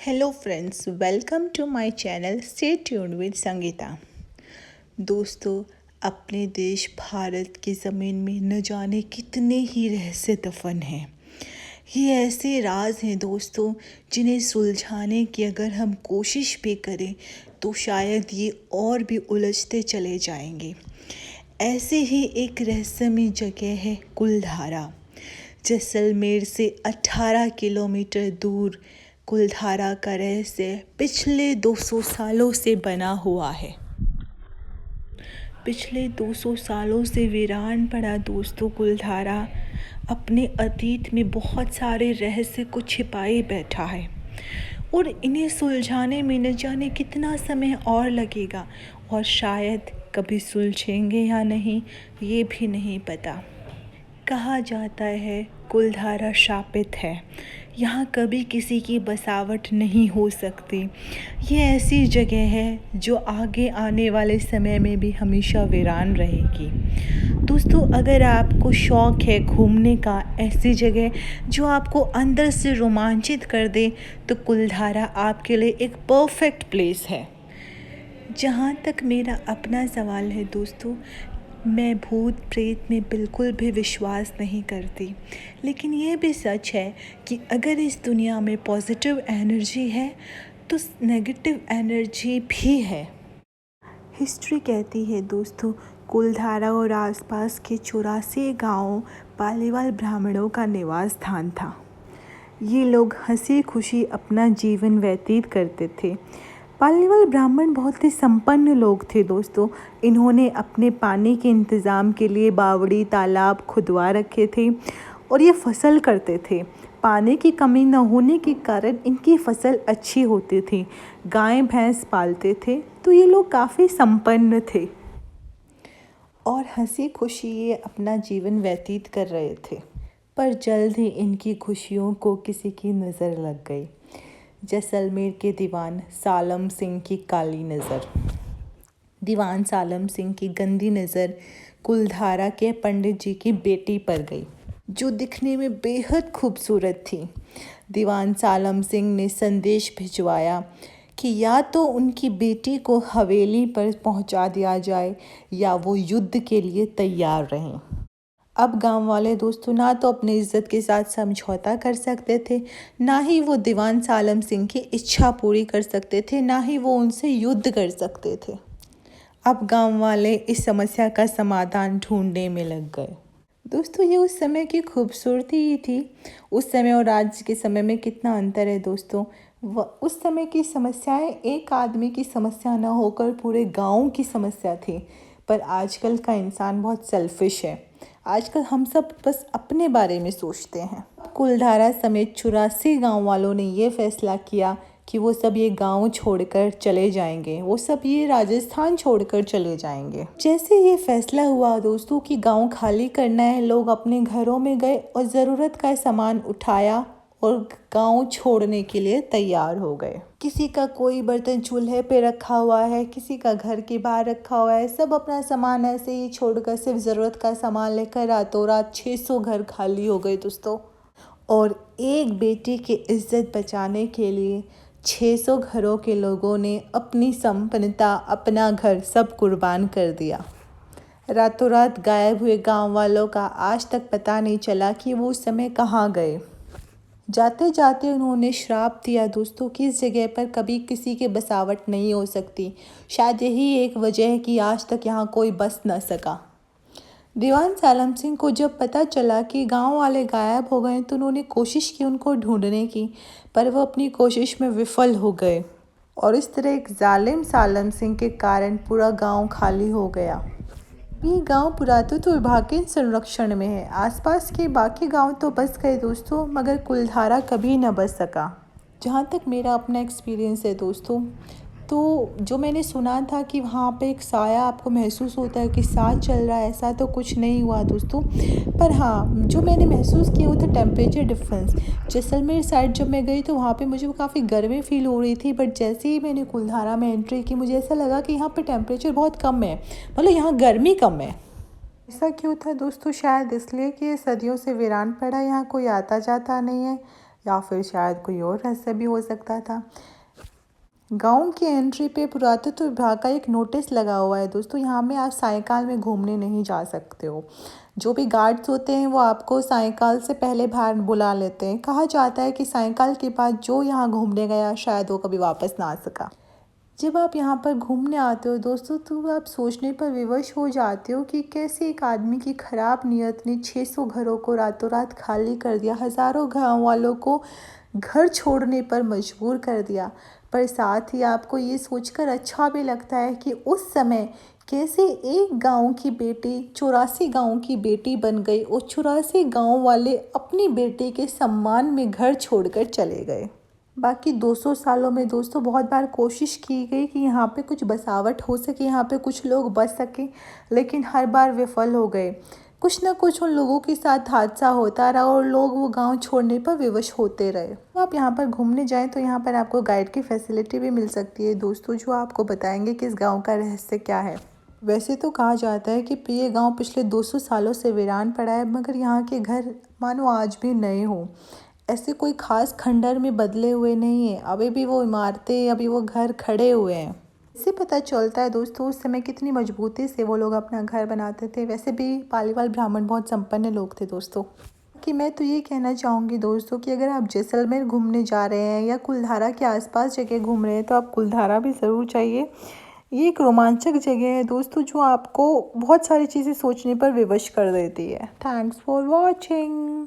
Hello friends, welcome to my channel stay tuned with Sangeeta. दोस्तों, अपने देश भारत की ज़मीन में न जाने कितने ही रहस्य दफन हैं। ये ऐसे राज हैं दोस्तों, जिन्हें सुलझाने की अगर हम कोशिश भी करें तो शायद ये और भी उलझते चले जाएंगे। ऐसे ही एक रहस्यमय जगह है कुलधारा। जैसलमेर से 18 किलोमीटर दूर कुलधारा का रहस्य पिछले 200 सालों से बना हुआ है। पिछले 200 सालों से वीरान पड़ा दोस्तों कुलधारा अपने अतीत में बहुत सारे रहस्य को छिपाए बैठा है और इन्हें सुलझाने में न जाने कितना समय और लगेगा और शायद कभी सुलझेंगे या नहीं ये भी नहीं पता। कहा जाता है कुलधारा शापित है, यहाँ कभी किसी की बसावट नहीं हो सकती। ये ऐसी जगह है जो आगे आने वाले समय में भी हमेशा वीरान रहेगी। दोस्तों, अगर आपको शौक़ है घूमने का, ऐसी जगह जो आपको अंदर से रोमांचित कर दे, तो कुलधारा आपके लिए एक परफेक्ट प्लेस है। जहाँ तक मेरा अपना सवाल है दोस्तों, मैं भूत प्रेत में बिल्कुल भी विश्वास नहीं करती, लेकिन ये भी सच है कि अगर इस दुनिया में पॉजिटिव एनर्जी है तो नेगेटिव एनर्जी भी है। हिस्ट्री कहती है दोस्तों, कुलधारा और आसपास के 84 गांवों पालीवाल ब्राह्मणों का निवास स्थान था। ये लोग हंसी खुशी अपना जीवन व्यतीत करते थे। पालीवाल ब्राह्मण बहुत ही संपन्न लोग थे दोस्तों। इन्होंने अपने पानी के इंतज़ाम के लिए बावड़ी तालाब खुदवा रखे थे और ये फसल करते थे। पानी की कमी न होने के कारण इनकी फसल अच्छी होती थी। गाय भैंस पालते थे, तो ये लोग काफ़ी संपन्न थे और हंसी खुशी ये अपना जीवन व्यतीत कर रहे थे। पर जल्द ही इनकी खुशियों को किसी की नज़र लग गई। जैसलमेर के दीवान सालम सिंह की काली नज़र। दीवान सालम सिंह की गंदी नज़र कुलधारा के पंडित जी की बेटी पर गई, जो दिखने में बेहद खूबसूरत थी। दीवान सालम सिंह ने संदेश भिजवाया कि या तो उनकी बेटी को हवेली पर पहुंचा दिया जाए या वो युद्ध के लिए तैयार रहें। अब गांव वाले दोस्तों ना तो अपनी इज्जत के साथ समझौता कर सकते थे, ना ही वो दीवान सालम सिंह की इच्छा पूरी कर सकते थे, ना ही वो उनसे युद्ध कर सकते थे। अब गांव वाले इस समस्या का समाधान ढूंढने में लग गए। दोस्तों, ये उस समय की खूबसूरती ही थी। उस समय और आज के समय में कितना अंतर है दोस्तों। उस समय की समस्याएं एक आदमी की समस्या न होकर पूरे गाँव की समस्या थी। पर आजकल का इंसान बहुत सेल्फिश है। आजकल हम सब बस अपने बारे में सोचते हैं। कुलधारा समेत 84 गांव वालों ने ये फैसला किया कि वो सब ये गांव छोड़कर चले जाएंगे, वो सब ये राजस्थान छोड़कर चले जाएंगे। जैसे ये फैसला हुआ दोस्तों कि गांव खाली करना है, लोग अपने घरों में गए और ज़रूरत का सामान उठाया और गांव छोड़ने के लिए तैयार हो गए। किसी का कोई बर्तन चूल्हे पे रखा हुआ है, किसी का घर के बाहर रखा हुआ है। सब अपना सामान ऐसे ही छोड़कर सिर्फ ज़रूरत का सामान लेकर रातों रात 600 घर खाली हो गए दोस्तों। और एक बेटी की इज्जत बचाने के लिए 600 घरों के लोगों ने अपनी संपन्नता, अपना घर सब कुर्बान कर दिया। रातों रात गायब हुए गांव वालों का आज तक पता नहीं चला कि वो उस समय कहाँ गए। जाते जाते उन्होंने श्राप दिया दोस्तों कि इस जगह पर कभी किसी की बसावट नहीं हो सकती। शायद यही एक वजह है कि आज तक यहाँ कोई बस न सका। दीवान सालम सिंह को जब पता चला कि गांव वाले गायब हो गए, तो उन्होंने कोशिश की उनको ढूंढने की, पर वो अपनी कोशिश में विफल हो गए और इस तरह एक जालिम सालम सिंह के कारण पूरा गांव खाली हो गया। ये गांव पुरातत्व विभाग के संरक्षण में है। आसपास के बाकी गांव तो बस गए दोस्तों, मगर कुलधारा कभी न बच सका। जहाँ तक मेरा अपना एक्सपीरियंस है दोस्तों, तो जो मैंने सुना था कि वहाँ पे एक साया आपको महसूस होता है कि सांस चल रहा है, ऐसा तो कुछ नहीं हुआ दोस्तों। पर हाँ, जो मैंने महसूस किया वो था टेम्परेचर डिफरेंस। जैसलमेर साइड जब मैं गई तो वहाँ पे मुझे काफ़ी गर्मी फील हो रही थी, बट जैसे ही मैंने कुलधारा में एंट्री की, मुझे ऐसा लगा कि यहाँ पे टेम्परेचर बहुत कम है, मतलब यहाँ गर्मी कम है। ऐसा क्यों था दोस्तों? शायद इसलिए कि ये सदियों से वीरान पड़ा, यहाँ कोई आता जाता नहीं है। या फिर शायद कोई और रहस्य भी हो सकता था। गांव की एंट्री पे पुरातत्व विभाग का एक नोटिस लगा हुआ है दोस्तों, यहाँ में आप सायकाल में घूमने नहीं जा सकते हो। जो भी गार्ड्स होते हैं वो आपको सायकाल से पहले बाहर बुला लेते हैं। कहा जाता है कि सायकाल के बाद जो यहाँ घूमने गया शायद वो कभी वापस ना आ सका। जब आप यहाँ पर घूमने आते हो दोस्तों तो आप सोचने पर विवश हो जाते हो कि कैसे एक आदमी की खराब नीयत ने 600 घरों को रातों रात खाली कर दिया, हज़ारों गाँव वालों को घर छोड़ने पर मजबूर कर दिया। पर साथ ही आपको ये सोचकर अच्छा भी लगता है कि उस समय कैसे एक गांव की बेटी 84 गांव की बेटी बन गई और 84 गांव वाले अपनी बेटी के सम्मान में घर छोड़कर चले गए। बाकी 200 सालों में दोस्तों बहुत बार कोशिश की गई कि यहाँ पे कुछ बसावट हो सके, यहाँ पे कुछ लोग बस सकें, लेकिन हर बार विफल हो गए। कुछ ना कुछ उन लोगों के साथ हादसा होता रहा और लोग वो गांव छोड़ने पर विवश होते रहे। तो आप यहाँ पर घूमने जाएं तो यहाँ पर आपको गाइड की फैसिलिटी भी मिल सकती है दोस्तों, जो आपको बताएंगे कि इस गाँव का रहस्य क्या है। वैसे तो कहा जाता है कि ये गांव पिछले 200 सालों से वीरान पड़ा है, मगर यहाँ के घर मानो आज भी नए हों। ऐसे कोई खास खंडर में बदले हुए नहीं है, अभी भी वो इमारतें, अभी वो घर खड़े हुए हैं। इससे पता चलता है दोस्तों उस समय कितनी मजबूती से वो लोग अपना घर बनाते थे। वैसे भी पालीवाल ब्राह्मण बहुत संपन्न लोग थे दोस्तों। कि मैं तो ये कहना चाहूँगी दोस्तों कि अगर आप जैसलमेर घूमने जा रहे हैं या कुलधारा के आसपास जगह घूम रहे हैं तो आप कुलधारा भी ज़रूर जाइए। ये एक रोमांचक जगह है दोस्तों, जो आपको बहुत सारी चीज़ें सोचने पर विवश कर देती है। Thanks for watching.